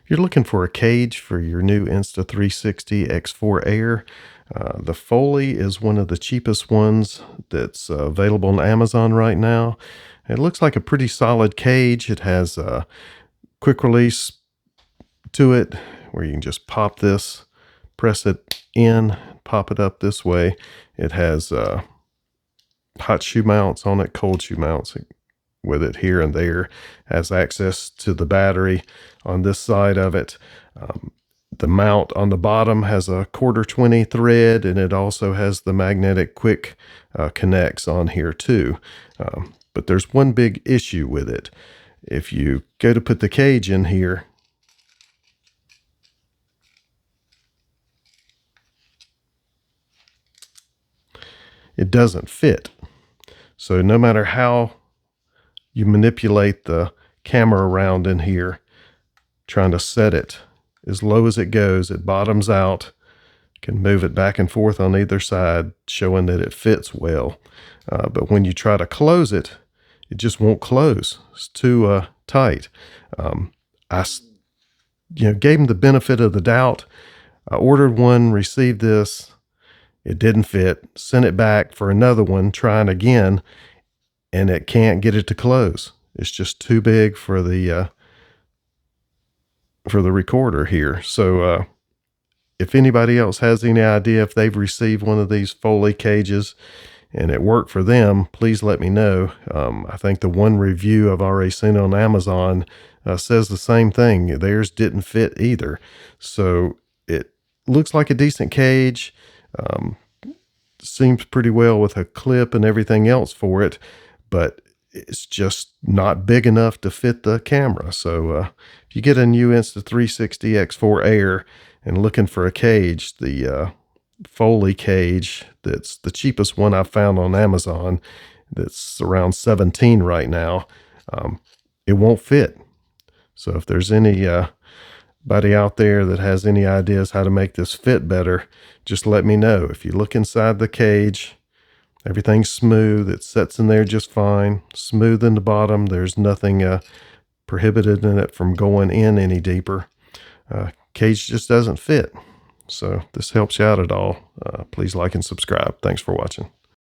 If you're looking for a cage for your new Insta360 X4 Air, the Fotoleey is one of the cheapest ones that's available on Amazon right now. It looks like a pretty solid cage. It has a quick release to it where you can just pop this, press it in, pop it up this way. It has hot shoe mounts on it, cold shoe mounts with it here and there. Has access to the battery on this side of it. The mount on the bottom has a 1/4-20 thread, and it also has the magnetic quick connects on here too. But there's one big issue with it. If you go to put the cage in here, it doesn't fit. So no matter how you manipulate the camera around in here, trying to set it as low as it goes, it bottoms out. You can move it back and forth on either side, showing that it fits well. But when you try to close it, it just won't close. It's too tight. I gave them the benefit of the doubt. I ordered one, received this. It didn't fit. Sent it back for another one, trying again, and it can't get it to close. It's just too big for the recorder here. So if anybody else has any idea if they've received one of these Fotoleey cages and it worked for them, please let me know. I think the one review I've already seen on Amazon says the same thing. Theirs didn't fit either. So it looks like a decent cage. Seems pretty well with a clip and everything else for it, but it's just not big enough to fit the camera. So if you get a new Insta360 X4 Air and looking for a cage, the Fotoleey cage, that's the cheapest one I've found on Amazon, that's around $17 right now, it won't fit. So if there's anybody out there that has any ideas how to make this fit better, just let me know. If you look inside the cage, everything's smooth. It sets in there just fine. Smooth in the bottom. There's nothing prohibited in it from going in any deeper. Cage just doesn't fit. So this helps you out at all. Please like and subscribe. Thanks for watching.